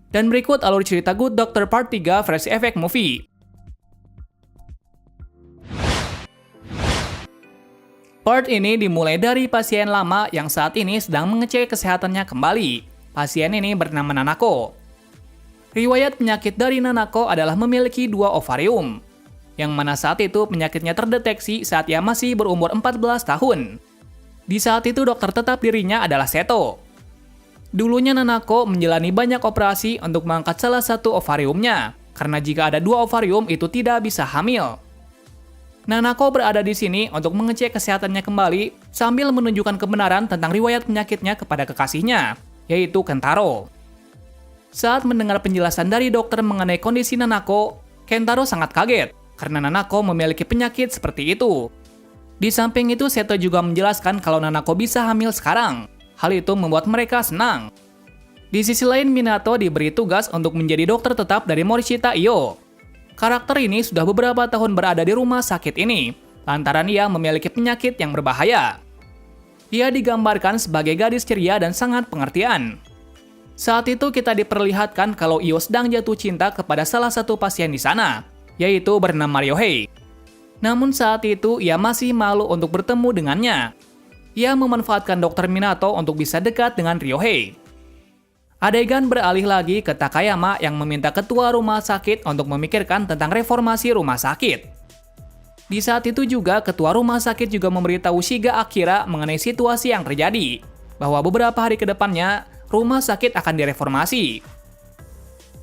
Dan berikut alur cerita Good Doctor Part 3 versi efek movie. Part ini dimulai dari pasien lama yang saat ini sedang mengecek kesehatannya kembali. Pasien ini bernama Nanako. Riwayat penyakit dari Nanako adalah memiliki 2 ovarium, yang mana saat itu penyakitnya terdeteksi saat ia masih berumur 14 tahun. Di saat itu dokter tetap dirinya adalah Seto. Dulunya Nanako menjalani banyak operasi untuk mengangkat salah satu ovariumnya, karena jika ada 2 ovarium itu tidak bisa hamil. Nanako berada di sini untuk mengecek kesehatannya kembali sambil menunjukkan kebenaran tentang riwayat penyakitnya kepada kekasihnya, yaitu Kentaro. Saat mendengar penjelasan dari dokter mengenai kondisi Nanako, Kentaro sangat kaget karena Nanako memiliki penyakit seperti itu. Di samping itu, Seto juga menjelaskan kalau Nanako bisa hamil sekarang. Hal itu membuat mereka senang. Di sisi lain, Minato diberi tugas untuk menjadi dokter tetap dari Morishita Iyo. Karakter ini sudah beberapa tahun berada di rumah sakit ini, lantaran ia memiliki penyakit yang berbahaya. Ia digambarkan sebagai gadis ceria dan sangat pengertian. Saat itu kita diperlihatkan kalau Iyo sedang jatuh cinta kepada salah satu pasien di sana, yaitu bernama Ryohei. Namun saat itu ia masih malu untuk bertemu dengannya. Ia memanfaatkan Dr. Minato untuk bisa dekat dengan Ryohei. Adegan beralih lagi ke Takayama yang meminta ketua rumah sakit untuk memikirkan tentang reformasi rumah sakit. Di saat itu juga ketua rumah sakit juga memberitahu Shiga Akira mengenai situasi yang terjadi, bahwa beberapa hari ke depannya rumah sakit akan direformasi.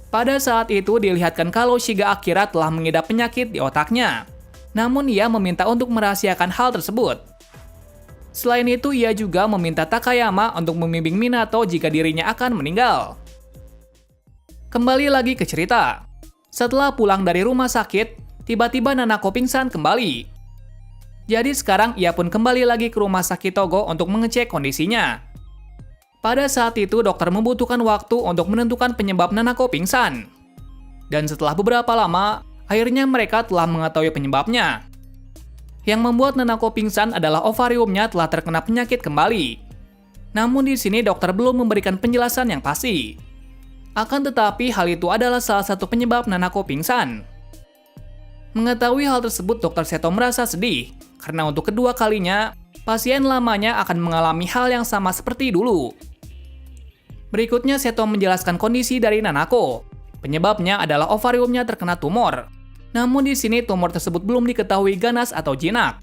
Pada saat itu dilihatkan kalau Shiga Akira telah mengidap penyakit di otaknya. Namun ia meminta untuk merahasiakan hal tersebut. Selain itu, ia juga meminta Takayama untuk membimbing Minato jika dirinya akan meninggal. Kembali lagi ke cerita. Setelah pulang dari rumah sakit, tiba-tiba Nanako pingsan kembali. Jadi sekarang ia pun kembali lagi ke rumah sakit Togo untuk mengecek kondisinya. Pada saat itu, dokter membutuhkan waktu untuk menentukan penyebab Nanako pingsan. Dan setelah beberapa lama, akhirnya mereka telah mengetahui penyebabnya. Yang membuat Nanako pingsan adalah ovariumnya telah terkena penyakit kembali. Namun di sini dokter belum memberikan penjelasan yang pasti. Akan tetapi hal itu adalah salah satu penyebab Nanako pingsan. Mengetahui hal tersebut, Dr. Seto merasa sedih karena untuk kedua kalinya pasien lamanya akan mengalami hal yang sama seperti dulu. Berikutnya Seto menjelaskan kondisi dari Nanako. Penyebabnya adalah ovariumnya terkena tumor. Namun di sini tumor tersebut belum diketahui ganas atau jinak.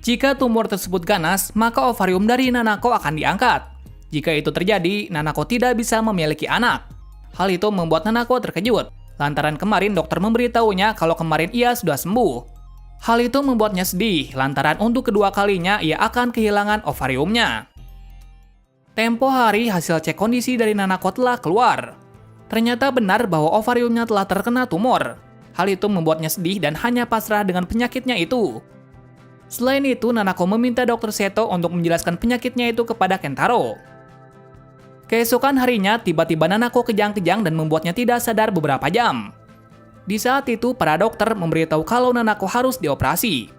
Jika tumor tersebut ganas, maka ovarium dari Nanako akan diangkat. Jika itu terjadi, Nanako tidak bisa memiliki anak. Hal itu membuat Nanako terkejut, lantaran kemarin dokter memberitahunya kalau kemarin ia sudah sembuh. Hal itu membuatnya sedih, lantaran untuk kedua kalinya ia akan kehilangan ovariumnya. Tempo hari hasil cek kondisi dari Nanako telah keluar. Ternyata benar bahwa ovariumnya telah terkena tumor. Hal itu membuatnya sedih dan hanya pasrah dengan penyakitnya itu. Selain itu, Nanako meminta Dr. Seto untuk menjelaskan penyakitnya itu kepada Kentaro. Keesokan harinya, tiba-tiba Nanako kejang-kejang dan membuatnya tidak sadar beberapa jam. Di saat itu, para dokter memberitahu kalau Nanako harus dioperasi.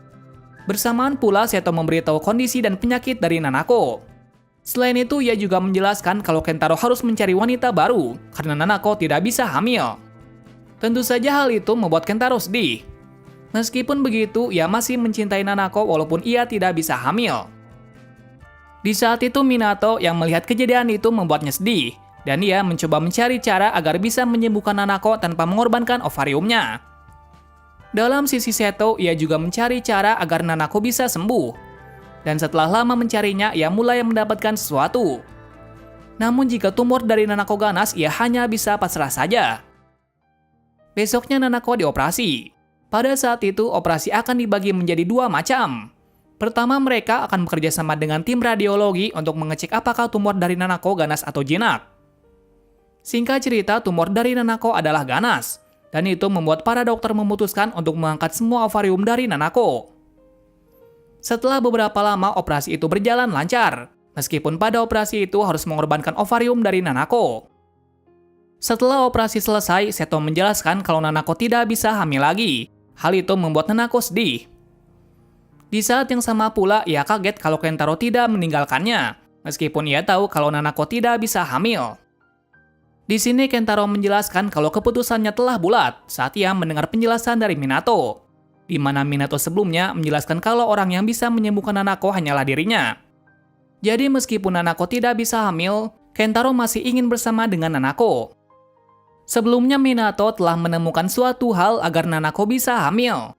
Bersamaan pula, Seto memberitahu kondisi dan penyakit dari Nanako. Selain itu, ia juga menjelaskan kalau Kentaro harus mencari wanita baru karena Nanako tidak bisa hamil. Tentu saja hal itu membuat Kentaro sedih. Meskipun begitu, ia masih mencintai Nanako walaupun ia tidak bisa hamil. Di saat itu Minato yang melihat kejadian itu membuatnya sedih, dan ia mencoba mencari cara agar bisa menyembuhkan Nanako tanpa mengorbankan ovariumnya. Dalam sisi Seto, ia juga mencari cara agar Nanako bisa sembuh. Dan setelah lama mencarinya, ia mulai mendapatkan sesuatu. Namun jika tumor dari Nanako ganas, ia hanya bisa pasrah saja. Besoknya Nanako dioperasi. Pada saat itu, operasi akan dibagi menjadi 2 macam. Pertama, mereka akan bekerja sama dengan tim radiologi untuk mengecek apakah tumor dari Nanako ganas atau jinak. Singkat cerita, tumor dari Nanako adalah ganas, dan itu membuat para dokter memutuskan untuk mengangkat semua ovarium dari Nanako. Setelah beberapa lama, operasi itu berjalan lancar, meskipun pada operasi itu harus mengorbankan ovarium dari Nanako. Setelah operasi selesai, Seto menjelaskan kalau Nanako tidak bisa hamil lagi. Hal itu membuat Nanako sedih. Di saat yang sama pula, ia kaget kalau Kentaro tidak meninggalkannya, meskipun ia tahu kalau Nanako tidak bisa hamil. Di sini Kentaro menjelaskan kalau keputusannya telah bulat saat ia mendengar penjelasan dari Minato, di mana Minato sebelumnya menjelaskan kalau orang yang bisa menyembuhkan Nanako hanyalah dirinya. Jadi meskipun Nanako tidak bisa hamil, Kentaro masih ingin bersama dengan Nanako. Sebelumnya Minato telah menemukan suatu hal agar Nanako bisa hamil.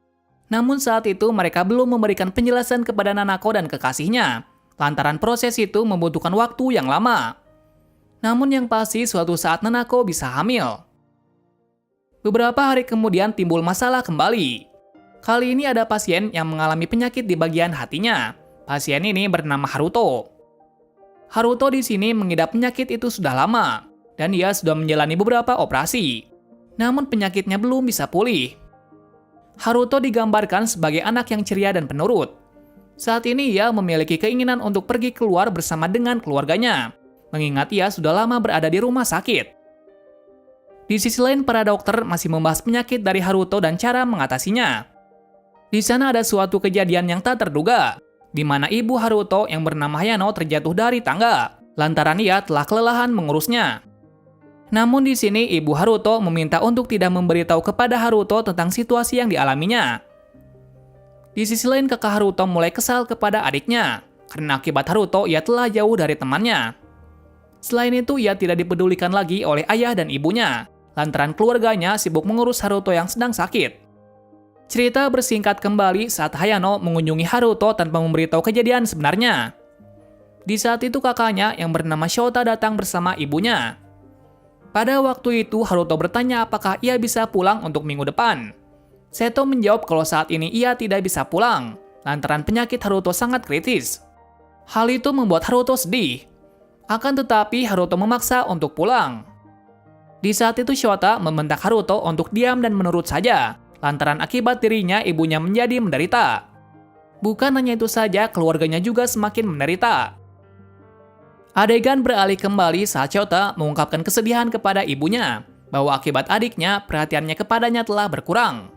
Namun saat itu mereka belum memberikan penjelasan kepada Nanako dan kekasihnya, lantaran proses itu membutuhkan waktu yang lama. Namun yang pasti suatu saat Nanako bisa hamil. Beberapa hari kemudian timbul masalah kembali. Kali ini ada pasien yang mengalami penyakit di bagian hatinya. Pasien ini bernama Haruto. Haruto di sini mengidap penyakit itu sudah lama, dan ia sudah menjalani beberapa operasi. Namun penyakitnya belum bisa pulih. Haruto digambarkan sebagai anak yang ceria dan penurut. Saat ini ia memiliki keinginan untuk pergi keluar bersama dengan keluarganya, mengingat ia sudah lama berada di rumah sakit. Di sisi lain, para dokter masih membahas penyakit dari Haruto dan cara mengatasinya. Di sana ada suatu kejadian yang tak terduga, di mana ibu Haruto yang bernama Hayano terjatuh dari tangga, lantaran ia telah kelelahan mengurusnya. Namun di sini ibu Haruto meminta untuk tidak memberitahu kepada Haruto tentang situasi yang dialaminya. Di sisi lain, kakak Haruto mulai kesal kepada adiknya, karena akibat Haruto ia telah jauh dari temannya. Selain itu, ia tidak dipedulikan lagi oleh ayah dan ibunya, lantaran keluarganya sibuk mengurus Haruto yang sedang sakit. Cerita bersingkat kembali saat Hayano mengunjungi Haruto tanpa memberitahu kejadian sebenarnya. Di saat itu kakaknya yang bernama Shota datang bersama ibunya. Pada waktu itu Haruto bertanya apakah ia bisa pulang untuk minggu depan. Seto menjawab kalau saat ini ia tidak bisa pulang, lantaran penyakit Haruto sangat kritis. Hal itu membuat Haruto sedih. Akan tetapi Haruto memaksa untuk pulang. Di saat itu Shota membentak Haruto untuk diam dan menurut saja, lantaran akibat dirinya ibunya menjadi menderita. Bukan hanya itu saja, keluarganya juga semakin menderita. Adegan beralih kembali saat Shota mengungkapkan kesedihan kepada ibunya, bahwa akibat adiknya perhatiannya kepadanya telah berkurang.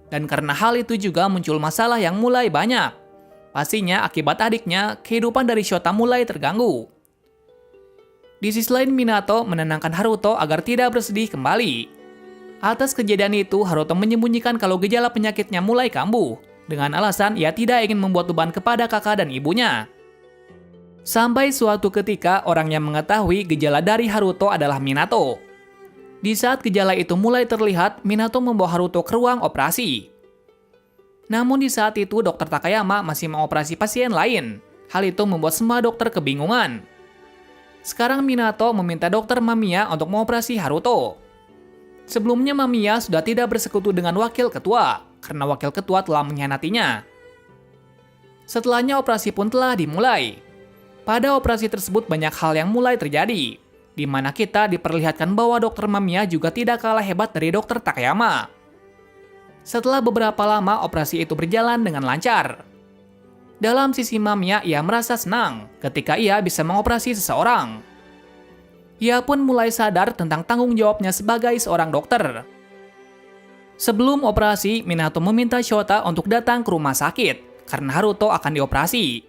Dan karena hal itu juga muncul masalah yang mulai banyak. Pastinya akibat adiknya, kehidupan dari Shota mulai terganggu. Di sisi lain, Minato menenangkan Haruto agar tidak bersedih kembali. Atas kejadian itu, Haruto menyembunyikan kalau gejala penyakitnya mulai kambuh, dengan alasan ia tidak ingin membuat beban kepada kakak dan ibunya. Sampai suatu ketika, orang yang mengetahui gejala dari Haruto adalah Minato. Di saat gejala itu mulai terlihat, Minato membawa Haruto ke ruang operasi. Namun di saat itu, Dr. Takayama masih mengoperasi pasien lain. Hal itu membuat semua dokter kebingungan. Sekarang Minato meminta Dr. Mamiya untuk mengoperasi Haruto. Sebelumnya Mamiya sudah tidak bersekutu dengan wakil ketua, karena wakil ketua telah mengkhianatinya. Setelahnya operasi pun telah dimulai. Pada operasi tersebut banyak hal yang mulai terjadi, di mana kita diperlihatkan bahwa Dr. Mamiya juga tidak kalah hebat dari Dr. Takayama. Setelah beberapa lama operasi itu berjalan dengan lancar. Dalam sisi Mamiya, ia merasa senang ketika ia bisa mengoperasi seseorang. Ia pun mulai sadar tentang tanggung jawabnya sebagai seorang dokter. Sebelum operasi, Minato meminta Shota untuk datang ke rumah sakit, karena Haruto akan dioperasi.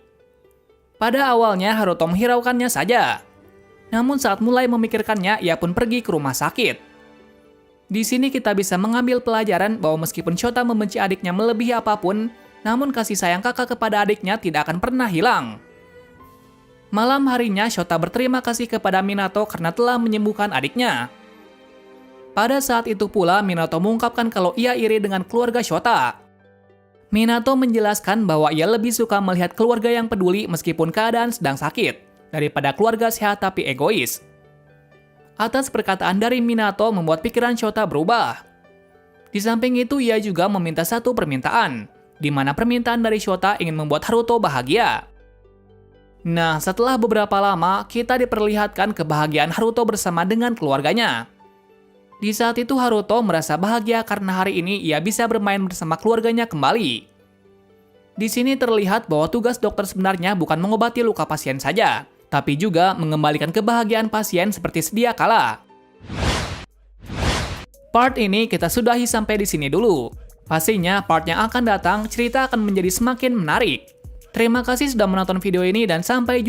Pada awalnya, Haruto menghiraukannya saja. Namun saat mulai memikirkannya, ia pun pergi ke rumah sakit. Di sini kita bisa mengambil pelajaran bahwa meskipun Shota membenci adiknya melebihi apapun, namun kasih sayang kakak kepada adiknya tidak akan pernah hilang. Malam harinya, Shota berterima kasih kepada Minato karena telah menyembuhkan adiknya. Pada saat itu pula, Minato mengungkapkan kalau ia iri dengan keluarga Shota. Minato menjelaskan bahwa ia lebih suka melihat keluarga yang peduli meskipun keadaan sedang sakit, daripada keluarga sehat tapi egois. Atas perkataan dari Minato membuat pikiran Shota berubah. Di samping itu, ia juga meminta satu permintaan, di mana permintaan dari Shota ingin membuat Haruto bahagia. Nah, setelah beberapa lama, kita diperlihatkan kebahagiaan Haruto bersama dengan keluarganya. Di saat itu Haruto merasa bahagia karena hari ini ia bisa bermain bersama keluarganya kembali. Di sini terlihat bahwa tugas dokter sebenarnya bukan mengobati luka pasien saja, tapi juga mengembalikan kebahagiaan pasien seperti sedia kala. Part ini kita sudahi sampai di sini dulu. Pastinya part yang akan datang cerita akan menjadi semakin menarik. Terima kasih sudah menonton video ini dan sampai jumpa.